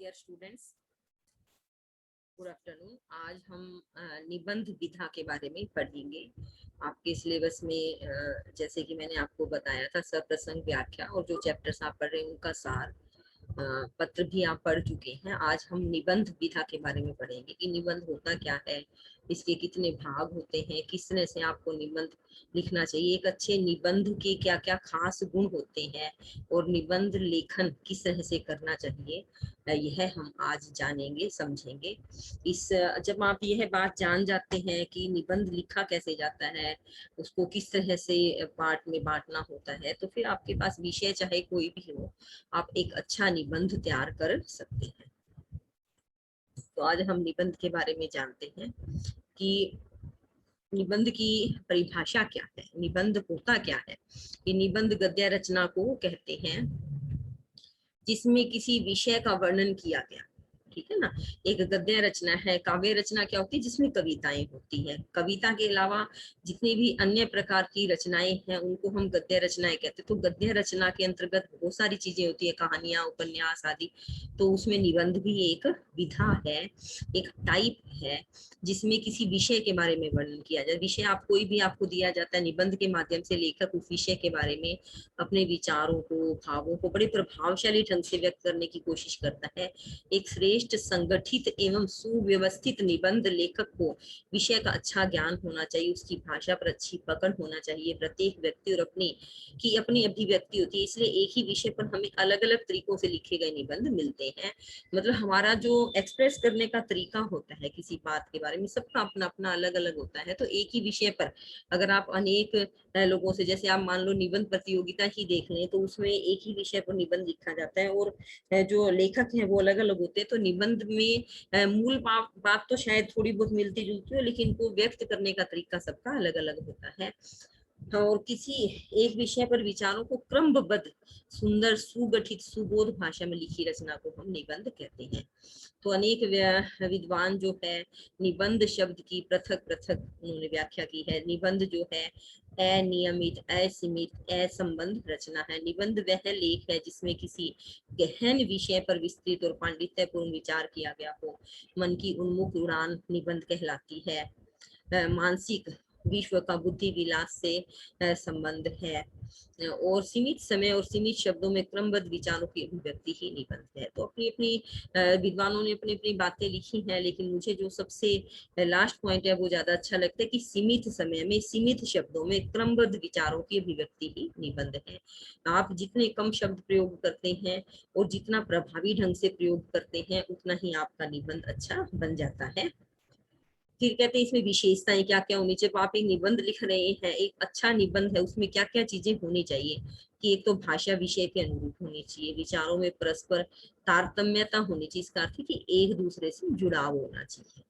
Dear students, good afternoon. आज हम निबंध विधा के बारे में पढ़ेंगे। आपके सिलेबस में जैसे कि मैंने आपको बताया था, सप्रसंग व्याख्या और जो चैप्टर्स आप पढ़ रहे हैं उनका सार पत्र भी आप पढ़ चुके हैं। आज हम निबंध विधा के बारे में पढ़ेंगे कि निबंध होता क्या है, इसके कितने भाग होते हैं, किस तरह से आपको निबंध लिखना चाहिए, एक अच्छे निबंध के क्या क्या खास गुण होते हैं और निबंध लेखन किस तरह से करना चाहिए, यह हम आज जानेंगे समझेंगे। जब आप यह बात जान जाते हैं कि निबंध लिखा कैसे जाता है, उसको किस तरह से पार्ट में बांटना होता है, तो फिर आपके पास विषय चाहे कोई भी हो, आप एक अच्छा निबंध तैयार कर सकते हैं। तो आज हम निबंध के बारे में जानते हैं कि निबंध की परिभाषा क्या है, निबंध होता क्या है। ये निबंध गद्य रचना को कहते हैं जिसमें किसी विषय का वर्णन किया गया, ठीक है ना। एक गद्य रचना है। काव्य रचना क्या होती है, जिसमें कविताएं होती है। कविता के अलावा जितनी भी अन्य प्रकार की रचनाएं हैं उनको हम गद्य रचनाएं कहते हैं। तो गद्य रचना के अंतर्गत बहुत सारी चीजें होती है, कहानियां, उपन्यास आदि। तो उसमें निबंध भी एक विधा है, एक टाइप है जिसमें किसी विषय के बारे में वर्णन किया जाए। विषय आप कोई भी आपको दिया जाता है, निबंध के माध्यम से लेखक उस विषय के बारे में अपने विचारों को, भावों को बड़े प्रभावशाली ढंग से व्यक्त करने की कोशिश करता है। एक श्रेष्ठ, संगठित एवं सुव्यवस्थित निबंध लेखक को विषय का अच्छा ज्ञान होना चाहिए, उसकी भाषा पर अच्छी पकड़ होना चाहिए। प्रत्येक व्यक्ति और अपनी अभिव्यक्ति होती है, इसलिए एक ही विषय पर हमें अलग अलग तरीकों से लिखे गए निबंध मिलते हैं। मतलब हमारा जो एक्सप्रेस करने का तरीका होता है किसी बात के बारे में, सबका अपना अपना अलग अलग होता है। तो एक ही विषय पर अगर आप अनेक लोगों से, जैसे आप मान लो निबंध प्रतियोगिता ही देख लें, तो उसमें एक ही विषय पर निबंध लिखा जाता है और जो लेखक हैं वो अलग अलग होते हैं। तो निबंध में मूल बात तो शायद थोड़ी बहुत मिलती जुलती हो, लेकिन वो व्यक्त करने का तरीका सबका अलग अलग होता है। और किसी एक विषय पर विचारों को क्रमबद्ध, सुंदर, सुगठित, सुबोध भाषा में लिखी रचना को हम निबंध कहते हैं। तो अनेक विद्वान जो है निबंध शब्द की पृथक पृथक उन्होंने व्याख्या की है। निबंध जो है अनियमित, असीमित, असंबंध रचना है। निबंध वह लेख है जिसमें किसी गहन विषय पर विस्तृत और पांडित्यपूर्ण विचार किया गया हो। मन की उन्मुख उड़ान निबंध कहलाती है। मानसिक विश्व का बुद्धि विलास से संबंध है और सीमित समय और सीमित शब्दों में क्रमबद्ध विचारों की अभिव्यक्ति ही निबंध है। तो अपनी अपनी विद्वानों ने अपनी अपनी बातें लिखी हैं, लेकिन मुझे जो सबसे लास्ट पॉइंट है वो ज्यादा अच्छा लगता है कि सीमित समय में, सीमित शब्दों में क्रमबद्ध विचारों की अभिव्यक्ति ही निबंध है। आप जितने कम शब्द प्रयोग करते हैं और जितना प्रभावी ढंग से प्रयोग करते हैं, उतना ही आपका निबंध अच्छा बन जाता है। फिर कहते हैं इसमें विशेषताएं क्या क्या होनी चाहिए। आप एक निबंध लिख रहे हैं, एक अच्छा निबंध है, उसमें क्या क्या चीजें होनी चाहिए कि एक तो भाषा विषय के अनुरूप होनी चाहिए, विचारों में परस्पर तारतम्यता होनी चाहिए, इसका अर्थ है कि एक दूसरे से जुड़ाव होना चाहिए,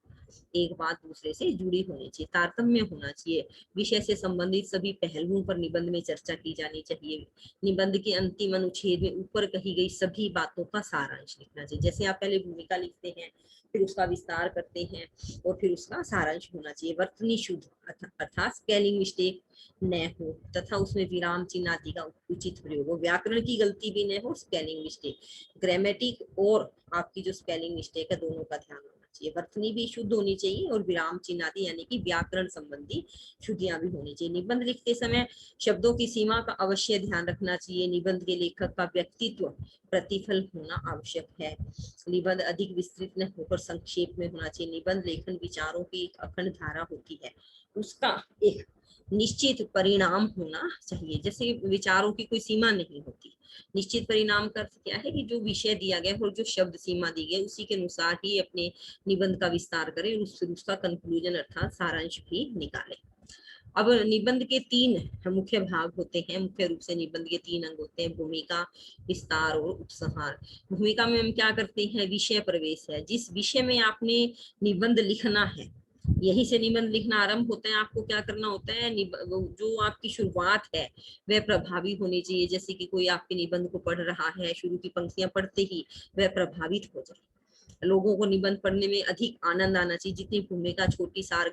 एक बात दूसरे से जुड़ी होनी चाहिए, तारतम्य होना चाहिए। विषय से संबंधित सभी पहलुओं पर निबंध में चर्चा की जानी चाहिए। निबंध के अंतिम अनुच्छेद में ऊपर कही गई सभी बातों का सारांश लिखना चाहिए। जैसे आप पहले भूमिका लिखते हैं, फिर उसका विस्तार करते हैं और फिर उसका सारांश होना चाहिए। वर्तनी शुद्ध अर्थात स्पेलिंग मिस्टेक न हो तथा उसमें विराम चिन्ह आदि का उचित प्रयोग हो। व्याकरण की गलती भी न हो, स्पेलिंग मिस्टेक, ग्रामेटिक और आपकी जो स्पेलिंग मिस्टेक है, दोनों का ध्यान होना चाहिए। वर्तनी भी शुद्ध होनी चाहिए और विराम चिन्ह आदि यानी कि व्याकरण संबंधी शुद्धियां भी होनी चाहिए। निबंध लिखते समय शब्दों की सीमा का अवश्य ध्यान रखना चाहिए। निबंध के लेखक का व्यक्तित्व प्रतिफल होना आवश्यक है। निबंध अधिक विस्तृत न होकर संक्षेप में होना चाहिए। निबंध लेखन विचारों की एक अखंड धारा होती है, उसका एक निश्चित परिणाम होना चाहिए। जैसे विचारों की कोई सीमा नहीं होती। निश्चित परिणाम का अर्थ क्या है कि जो विषय दिया गया और जो शब्द सीमा दी गई उसी के अनुसार ही अपने निबंध का विस्तार करें और उसका कंक्लूजन अर्थात सारांश भी निकालें। अब निबंध के 3 मुख्य भाग होते हैं। मुख्य रूप से निबंध के 3 अंग होते हैं, भूमिका, विस्तार और उपसंहार। भूमिका में हम क्या करते हैं, विषय प्रवेश है। जिस विषय में आपने निबंध लिखना है, यही से निबंध लिखना आरंभ होता है। आपको क्या करना होता है, जो आपकी शुरुआत है वह प्रभावी होनी चाहिए। जैसे कि कोई आपके निबंध को पढ़ रहा है, शुरू की पंक्तियां पढ़ते ही वह प्रभावित हो जाए। लोगों को निबंध पढ़ने में अधिक आनंद आना चाहिए। जितनी भूमिका छोटी, सार,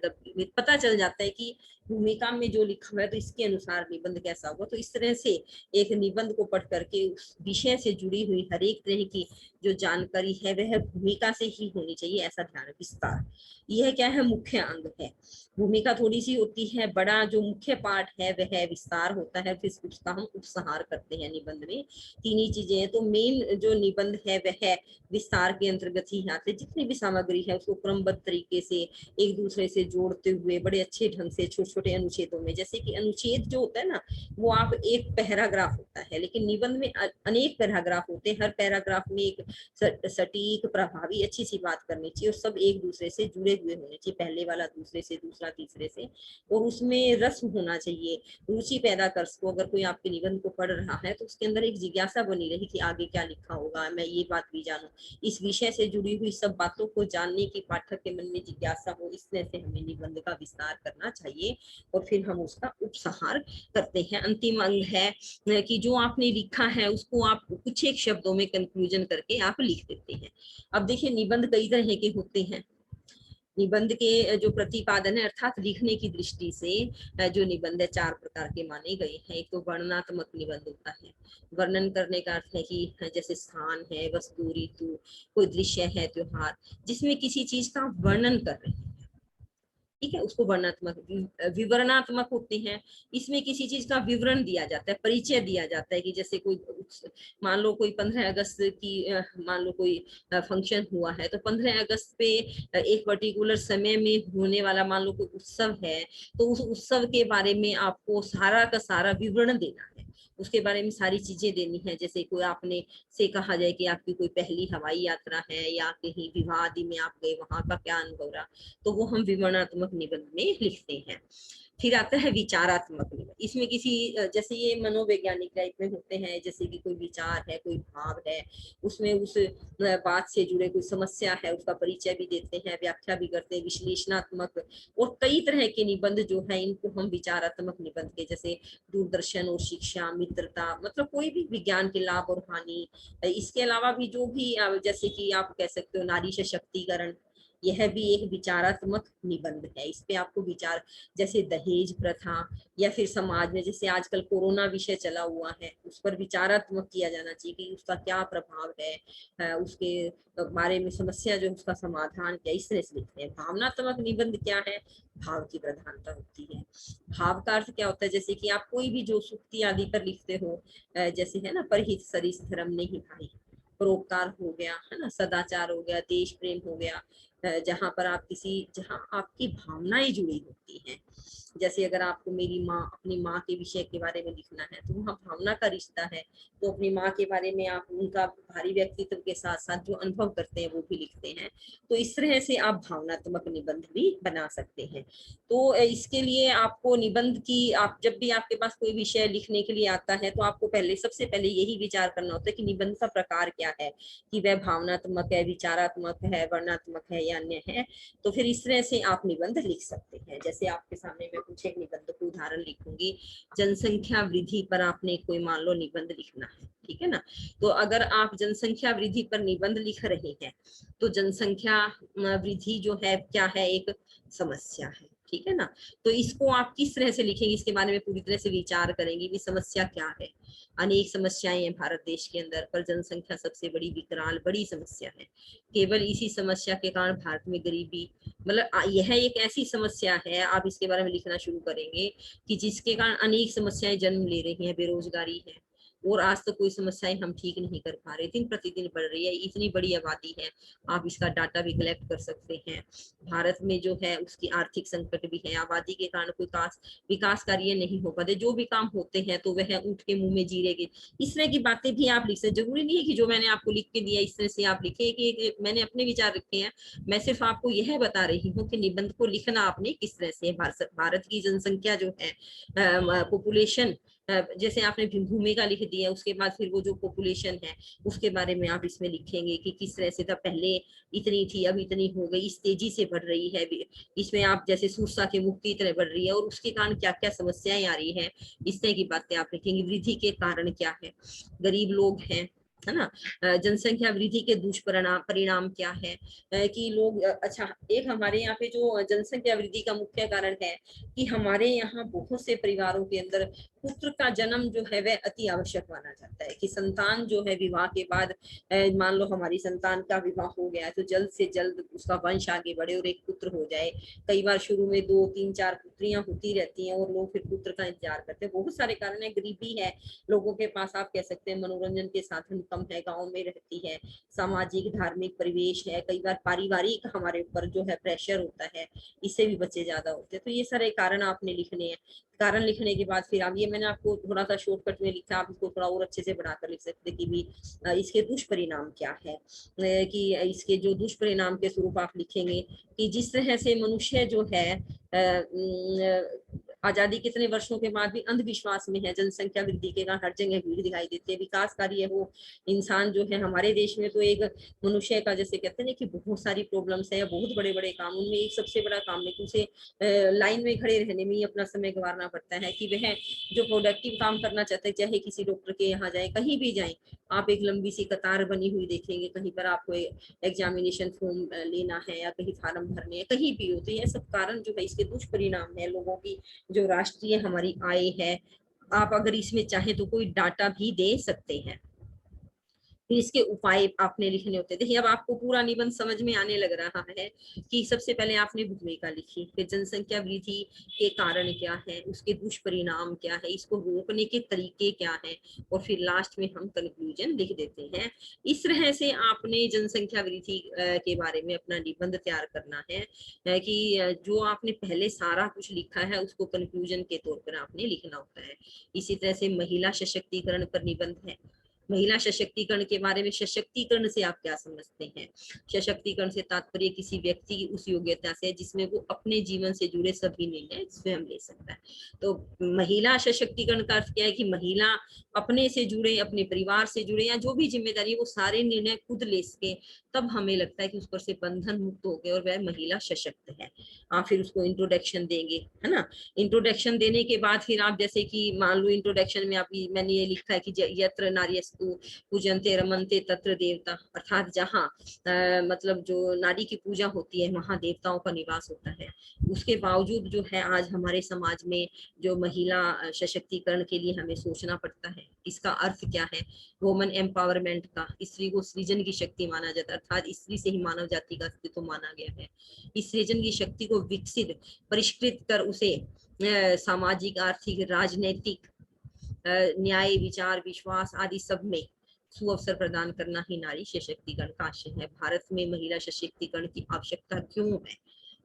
पता चल जाता है कि भूमिका में जो लिखा हुआ है तो इसके अनुसार निबंध कैसा होगा। तो इस तरह से एक निबंध को पढ़ करके उस विषय से जुड़ी हुई हर एक तरह की जो जानकारी है वह भूमिका से ही होनी चाहिए, ऐसा ध्यान रखें। विस्तार यह क्या है, मुख्य अंग है। भूमिका थोड़ी सी होती है, बड़ा जो मुख्य पार्ट है वह विस्तार होता है, फिर उसका हम उपसंहार करते हैं निबंध में। तीन ही चीजें हैं। तो मेन जो निबंध है वह विस्तार के अंतर्गत ही आते हैं। जितनी भी सामग्री है उसको क्रमबद्ध तरीके से एक दूसरे से जोड़ते हुए बड़े अच्छे ढंग से छोटे छोटे अनुच्छेदों में, जैसे कि अनुच्छेद जो होता है ना वो आप एक पैराग्राफ होता है, लेकिन निबंध में अनेक पैराग्राफ होते हैं। हर पैराग्राफ में एक सटीक प्रभावी अच्छी सी बात करनी चाहिए और सब एक दूसरे से जुड़े हुए होने चाहिए, पहले वाला दूसरे से, दूसरा तीसरे से, और उसमें रस होना चाहिए, रुचि पैदा कर सको। अगर कोई आपके निबंध को पढ़ रहा है तो उसके अंदर एक जिज्ञासा बनी रही कि आगे क्या लिखा होगा, मैं ये बात भी जानूं, इस विषय से जुड़ी हुई सब बातों को जानने की पाठक के मन में जिज्ञासा हो। इस तरह से हमें निबंध का विस्तार करना चाहिए और फिर हम उसका उपसंहार करते हैं। अंतिम अंग है कि जो आपने लिखा है उसको आप कुछ एक शब्दों में कंक्लूजन करके आप लिख देते हैं। अब देखिए निबंध कई तरह के होते हैं। निबंध के जो प्रतिपादन है अर्थात लिखने की दृष्टि से जो निबंध है चार प्रकार के माने गए हैं। एक तो वर्णनात्मक निबंध होता है। वर्णन करने का अर्थ है कि जैसे स्थान है, वस्तु, ऋतु, कोई दृश्य है, त्योहार, जिसमें किसी चीज का वर्णन कर रहे हैं, ठीक है, उसको वर्णनात्मक। विवरणात्मक होते हैं, इसमें किसी चीज का विवरण दिया जाता है, परिचय दिया जाता है कि जैसे कोई मान लो कोई 15 अगस्त की मान लो कोई फंक्शन हुआ है, तो 15 अगस्त पे एक पर्टिकुलर समय में होने वाला मान लो कोई उत्सव है, तो उस उत्सव के बारे में आपको सारा का सारा विवरण देना है, उसके बारे में सारी चीजें देनी है। जैसे कोई आपने से कहा जाए कि आपकी कोई पहली हवाई यात्रा है या कहीं विवाह आदि में आप गए, वहां का क्या अनुभव रहा, तो वो हम विवरणात्मक निबंध में लिखते हैं। फिर आता है विचारात्मक निबंध। इसमें किसी जैसे ये मनोवैज्ञानिक टाइप में होते हैं, जैसे कि कोई विचार है, कोई भाव है, उसमें उस बात से जुड़े कोई समस्या है उसका परिचय भी देते हैं, व्याख्या भी करते हैं। विश्लेषणात्मक और कई तरह के निबंध जो है इनको हम विचारात्मक निबंध के, जैसे दूरदर्शन और शिक्षा, मित्रता, मतलब कोई भी विज्ञान के लाभ और हानि, इसके अलावा भी जो भी जैसे कि आप कह सकते हो नारी सशक्तिकरण, यह भी एक विचारात्मक निबंध है। इस पे आपको विचार, जैसे दहेज प्रथा या फिर समाज में जैसे आजकल कोरोना विषय चला हुआ है, उस पर विचारात्मक किया जाना चाहिए कि उसका क्या प्रभाव है, उसके बारे में समस्या जो उसका समाधान क्या, इस तरह से लिखते हैं। भावनात्मक निबंध क्या है, भाव की प्रधानता होती है। भाव का अर्थ क्या होता है, जैसे कि आप कोई भी जो सुक्ति आदि पर लिखते हो, जैसे है ना, परहित सरिस धर्म नहीं भाई, परोपकार हो गया, है ना, सदाचार हो गया, देश प्रेम हो गया, जहां पर आप किसी, जहां आपकी भावनाएं जुड़ी होती हैं। जैसे अगर आपको मेरी माँ, अपनी माँ के विषय के बारे में लिखना है तो वहाँ भावना का रिश्ता है, तो अपनी माँ के बारे में आप उनका भारी व्यक्तित्व के साथ साथ जो अनुभव करते हैं वो भी लिखते हैं। तो इस तरह से आप भावनात्मक निबंध भी बना सकते हैं। तो इसके लिए आपको निबंध की, आप जब भी आपके पास कोई विषय लिखने के लिए आता है तो आपको पहले, सबसे पहले यही विचार करना होता है कि निबंध का प्रकार क्या है, कि वह भावनात्मक है, विचारात्मक है, वर्णात्मक है या अन्य है। तो फिर इस तरह से आप निबंध लिख सकते हैं। जैसे आपके सामने मैं कुछ एक निबंध को उदाहरण लिखूंगी। जनसंख्या वृद्धि पर आपने कोई मान लो निबंध लिखना है, ठीक है ना। तो अगर आप जनसंख्या वृद्धि पर निबंध लिख रहे हैं तो जनसंख्या वृद्धि जो है क्या है, एक समस्या है, ठीक है ना। तो इसको आप किस तरह से लिखेंगे, इसके बारे में पूरी तरह से विचार करेंगे कि समस्या क्या है। अनेक समस्याएं हैं भारत देश के अंदर, पर जनसंख्या सबसे बड़ी विकराल बड़ी समस्या है। केवल इसी समस्या के कारण भारत में गरीबी, मतलब यह एक ऐसी समस्या है, आप इसके बारे में लिखना शुरू करेंगे कि जिसके कारण अनेक समस्याएं जन्म ले रही हैं। बेरोजगारी है, और आज तक कोई समस्याएं हम ठीक नहीं कर पा रहे, दिन प्रतिदिन बढ़ रही है, इतनी बड़ी आबादी है। आप इसका डाटा भी कलेक्ट कर सकते हैं। भारत में जो है उसकी आर्थिक संकट भी है, आबादी के कारण कोई विकास कार्य नहीं हो पाते, जो भी काम होते हैं तो वह ऊँट के मुंह में जीरे के, इस तरह की बातें भी आप लिख सकते। जरूरी नहीं है कि जो मैंने आपको लिख के दिया इस तरह से आप लिखे, कि मैंने अपने विचार रखे हैं। मैं सिर्फ आपको यह बता रही हूँ कि निबंध को लिखना आपने किस तरह से। भारत की जनसंख्या जो है, पॉपुलेशन, जैसे आपने भूमिका लिख दिया, उसके बाद फिर वो जो पॉपुलेशन है उसके बारे में आप इसमें लिखेंगे कि किस तरह से था, पहले इतनी थी अब इतनी हो गई, इस तेजी से बढ़ रही है। इसमें आप जैसे सूरसा के मुख की तरह बढ़ रही है और उसके कारण क्या क्या समस्याएं आ रही है, इस तरह की बातें आप लिखेंगे। वृद्धि के कारण क्या है, गरीब लोग हैं, है ना। जनसंख्या वृद्धि के दुष्परिणाम परिणाम क्या है कि लोग अच्छा, एक हमारे यहाँ पे जो जनसंख्या वृद्धि का मुख्य कारण है कि हमारे यहाँ बहुत से परिवारों के अंदर पुत्र का जन्म जो है वह अति आवश्यक माना जाता है कि संतान जो है विवाह के बाद, मान लो हमारी संतान का विवाह हो गया तो जल्द से जल्द उसका वंश आगे बढ़े और एक पुत्र हो जाए। कई बार शुरू में 2 3 4 पुत्रियां होती रहती हैं और लोग फिर पुत्र का इंतजार करते हैं। बहुत सारे कारण है, गरीबी है लोगों के पास, आप कह सकते हैं मनोरंजन के साधन कम है, गांव में रहती है, सामाजिक धार्मिक परिवेश है, कई बार पारिवारिक हमारे ऊपर जो है प्रेशर होता है, इससे भी बच्चे ज्यादा होते हैं। तो ये सारे कारण आपने लिखने हैं। कारण लिखने के बाद फिर अब ये मैंने आपको थोड़ा सा शॉर्टकट में लिखा, आप इसको थोड़ा और अच्छे से बढ़ाकर लिख सकते हैं कि भी इसके दुष्परिणाम क्या है, कि इसके जो दुष्परिणाम के स्वरूप आप लिखेंगे कि जिस तरह से मनुष्य जो है आजादी कितने वर्षों के बाद भी अंधविश्वास में है, जनसंख्या वृद्धि के कारण हर जगह भीड़ दिखाई देती है, विकास कार्य हो, इंसान जो है हमारे देश में तो एक मनुष्य का जैसे कहते हैं कि बहुत सारी प्रॉब्लम्स है या बहुत बड़े बड़े काम, उनमें एक सबसे बड़ा काम है कि उसे लाइन में खड़े रहने में ही अपना समय गंवारना पड़ता है कि वह जो प्रोडक्टिव काम करना चाहते हैं, चाहे किसी डॉक्टर के यहाँ जाए, कहीं भी जाए, आप एक लंबी सी कतार बनी हुई देखेंगे, कहीं पर आपको एग्जामिनेशन फॉर्म लेना है या कहीं फार्म भरने हैं, कहीं भी हो। तो यह सब कारण जो है इसके दुष्परिणाम है लोगों की जो राष्ट्रीय हमारी आय है। आप अगर इसमें चाहे तो कोई डाटा भी दे सकते हैं, फिर इसके उपाय आपने लिखने होते हैं। देखिए अब आपको पूरा निबंध समझ में आने लग रहा है कि सबसे पहले आपने भूमिका लिखी, फिर जनसंख्या वृद्धि के कारण क्या है, उसके दुष्परिणाम क्या है, इसको रोकने के तरीके क्या है, और फिर लास्ट में हम कंक्लूजन लिख देते हैं। इस तरह से आपने जनसंख्या वृद्धि के बारे में अपना निबंध तैयार करना है कि जो आपने पहले सारा कुछ लिखा है उसको कंक्लूजन के तौर पर आपने लिखना होता है। इसी तरह से महिला सशक्तिकरण पर निबंध है। महिला सशक्तिकरण के बारे में, सशक्तिकरण से आप क्या समझते हैं? सशक्तिकरण से तात्पर्य किसी व्यक्ति की उस योग्यता से जिसमें वो अपने जीवन से जुड़े सभी निर्णय स्वयं ले सकता है। तो महिला सशक्तिकरण का अर्थ क्या है कि महिला अपने से जुड़े, अपने परिवार से जुड़े, या जो भी जिम्मेदारी वो सारे निर्णय खुद ले सके, तब हमें लगता है कि उस पर से बंधन मुक्त हो गए और वह महिला सशक्त है। आप फिर उसको इंट्रोडक्शन देंगे, है ना। इंट्रोडक्शन देने के बाद फिर आप जैसे कि मान लो इंट्रोडक्शन में आप, मैंने ये लिखा है कि यत्र नार्यस्तु पूजन्ते रमन्ते तत्र देवता, अर्थात जहाँ मतलब जो नारी की पूजा होती है वहाँ देवताओं का निवास होता है। उसके बावजूद जो है आज हमारे समाज में जो महिला सशक्तिकरण के लिए हमें सोचना पड़ता है, इसका अर्थ क्या है? वुमन एम्पावरमेंट का, स्त्री को सृजन की शक्ति माना जाता है, अर्थात स्त्री से ही मानव जाति का अस्तित्व माना गया है। इस सृजन की शक्ति को विकसित परिष्कृत कर उसे सामाजिक, आर्थिक, राजनैतिक, न्याय, विचार, विश्वास आदि सब में सुअवसर प्रदान करना ही नारी सशक्तिकरण का आशय है। भारत में महिला सशक्तिकरण की आवश्यकता क्यों है?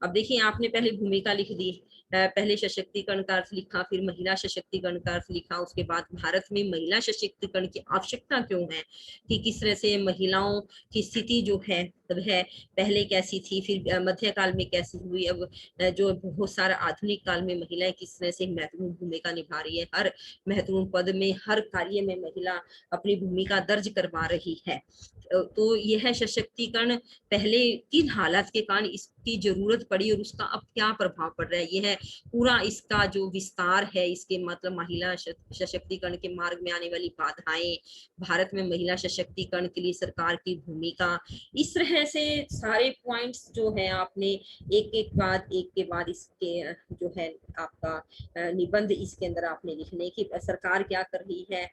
अब देखिए आपने पहले भूमिका लिख दी, पहले सशक्तिकरण का अर्थ लिखा, फिर महिला सशक्तिकरण का अर्थ लिखा, उसके बाद भारत में महिला सशक्तिकरण की आवश्यकता क्यों है, कि किस तरह से महिलाओं की स्थिति जो है वह पहले कैसी थी, फिर मध्यकाल में कैसी हुई, अब जो बहुत सारा आधुनिक काल में महिलाएं किस तरह से महत्वपूर्ण भूमिका निभा रही है, हर महत्वपूर्ण पद में, हर कार्य में महिला अपनी भूमिका दर्ज करवा रही है। तो यह सशक्तिकरण पहले किन हालात के कारण इसकी जरूरत पड़ी और उसका अब क्या प्रभाव पड़ रहा है, यह पूरा इसका जो विस्तार है, इसके मतलब महिला सशक्तिकरण के मार्ग में आने वाली बाधाएं, भारत में महिला सशक्तिकरण के लिए सरकार की भूमिका, इस तरह से सारे पॉइंट्स जो है आपने एक के बाद इसके जो है आपका निबंध इसके अंदर आपने लिखने की, सरकार क्या कर रही है,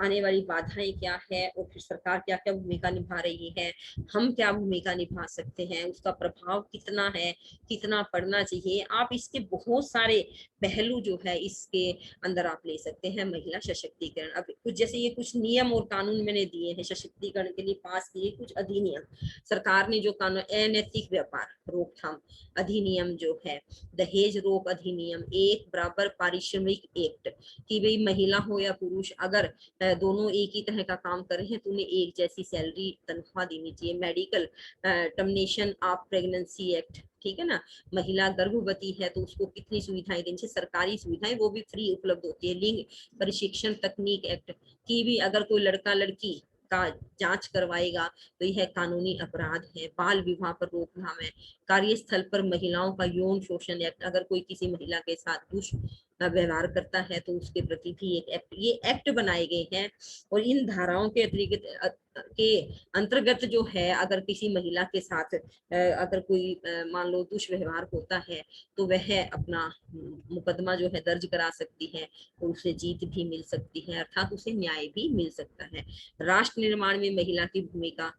आने वाली बाधाएं क्या है, और फिर सरकार क्या क्या भूमिका निभा रही है, हम क्या भूमिका निभा सकते हैं, उसका प्रभाव कितना है, कितना पड़ना चाहिए। आप इसके बहुत सारे पहलू जो है इसके अंदर आप ले सकते हैं। महिला सशक्तिकरण, अब कुछ जैसे ये कुछ नियम और कानून मैंने दिए हैं सशक्तिकरण के लिए पास किए, कुछ अधिनियम सरकार ने जो कानून, अनैतिक व्यापार रोकथाम अधिनियम जो है, दहेज रोक अधिनियम, एक बराबर पारिश्रमिक एक्ट, कि भाई महिला हो या पुरुष अगर दोनों एक ही तरह का काम कर रहे हैं तो उन्हें एक जैसी सैलरी, तनख्वाह देनी चाहिए। Medical termination of pregnancy act, ठीक है ना, महिला गर्भवती है तो उसको कितनी सुविधाएं देनी चाहिए, सरकारी सुविधाएं वो भी फ्री उपलब्ध होती है। लिंग प्रशिक्षण तकनीक एक्ट की भी अगर कोई लड़का लड़की का जांच करवाएगा तो यह कानूनी अपराध है। बाल विवाह पर रोकथाम है। कार्यस्थल पर महिलाओं का यौन शोषण एक्ट, अगर कोई किसी महिला के साथ व्यवहार करता है तो उसके प्रति भी एक एक्ट, ये एक्ट बनाए गए हैं। और इन धाराओं के अतिरिक्त के अंतर्गत जो है, अगर किसी महिला के साथ अगर कोई मान लो दुष्व्यवहार होता है तो वह अपना मुकदमा जो है दर्ज करा सकती है, तो उसे जीत भी मिल सकती है, अर्थात उसे न्याय भी मिल सकता है। राष्ट्र निर्माण में महिला की भूमिका,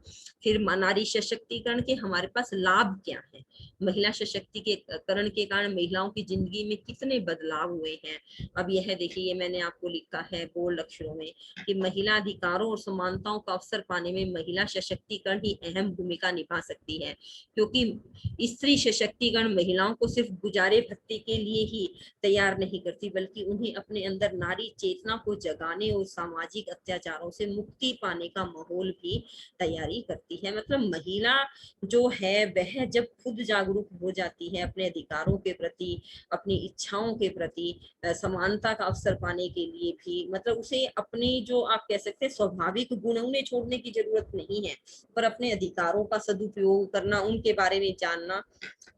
फिर नारी सशक्तिकरण के हमारे पास लाभ क्या है, महिला सशक्तिकरण के कारण महिलाओं की जिंदगी में कितने बदलाव हुए हैं। अब यह देखिए, ये मैंने आपको लिखा है बोल्ड अक्षरों में कि महिला अधिकारों और समानताओं का अवसर पाने में महिला सशक्तिकरण ही अहम भूमिका निभा सकती है, क्योंकि स्त्री सशक्तिकरण महिलाओं को सिर्फ गुजारे भत्ते के लिए ही तैयार नहीं करती, बल्कि उन्हें अपने अंदर नारी चेतना को जगाने और सामाजिक अत्याचारों से मुक्ति पाने का माहौल भी तैयारी करती है। मतलब महिला जो है वह जब खुद जागरूक हो जाती है अपने अधिकारों के प्रति, अपनी इच्छाओं के प्रति, समानता का अवसर पाने के लिए भी, मतलब उसे अपनी जो आप कह सकते हैं स्वाभाविक गुण उन्हें छोड़ने की जरूरत नहीं है, पर अपने अधिकारों का सदुपयोग करना, उनके बारे में जानना,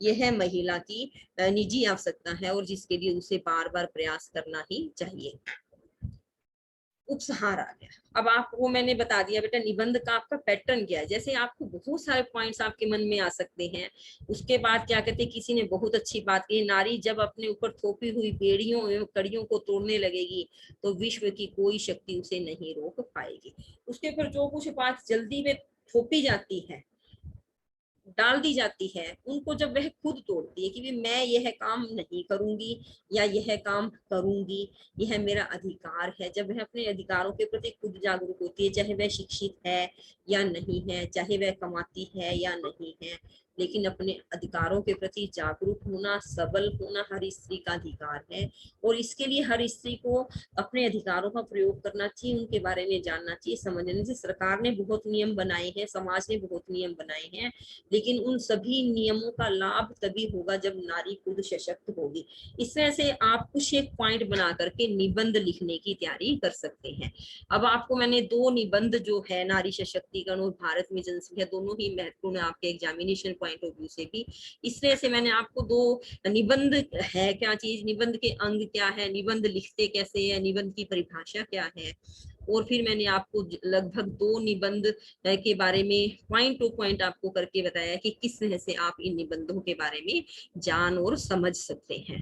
यह है महिला की निजी आवश्यकता है और जिसके लिए उसे बार बार प्रयास करना ही चाहिए। उपसंहार आ गया। अब आपको मैंने बता दिया बेटा निबंध का आपका पैटर्न क्या है। जैसे आपको बहुत सारे पॉइंट्स आपके मन में आ सकते हैं। उसके बाद क्या कहते हैं, किसी ने बहुत अच्छी बात की, नारी जब अपने ऊपर थोपी हुई बेड़ियों एवं कड़ियों को तोड़ने लगेगी तो विश्व की कोई शक्ति उसे नहीं रोक पाएगी। उसके ऊपर जो कुछ बात जल्दी में थोपी जाती है, डाल दी जाती है, उनको जब वह खुद तोड़ती है कि मैं यह काम नहीं करूंगी या यह काम करूंगी, यह मेरा अधिकार है, जब वह अपने अधिकारों के प्रति खुद जागरूक होती है, चाहे वह शिक्षित है या नहीं है, चाहे वह कमाती है या नहीं है, लेकिन अपने अधिकारों के प्रति जागरूक होना, सबल होना हर स्त्री का अधिकार है। और इसके लिए हर स्त्री को अपने अधिकारों का प्रयोग करना चाहिए, उनके बारे में जानना चाहिए, समझने चाहिए। सरकार ने बहुत नियम बनाए हैं, समाज ने बहुत नियम बनाए हैं, लेकिन उन सभी नियमों का लाभ तभी होगा जब नारी खुद सशक्त होगी। इस तरह से आप कुछ एक पॉइंट बना करके निबंध लिखने की तैयारी कर सकते हैं। अब आपको मैंने दो निबंध जो है नारी सशक्तिकरण और भारत में जनसंख्या, दोनों ही महत्वपूर्ण है आपके एग्जामिनेशन पॉइंट ऑफ व्यू से भी। इस तरह से मैंने आपको दो निबंध है क्या चीज, निबंध के अंग क्या है, निबंध लिखते कैसे है, निबंध की परिभाषा क्या है, और फिर मैंने आपको लगभग दो निबंध के बारे में पॉइंट टू पॉइंट आपको करके बताया कि किस तरह से आप इन निबंधों के बारे में जान और समझ सकते हैं।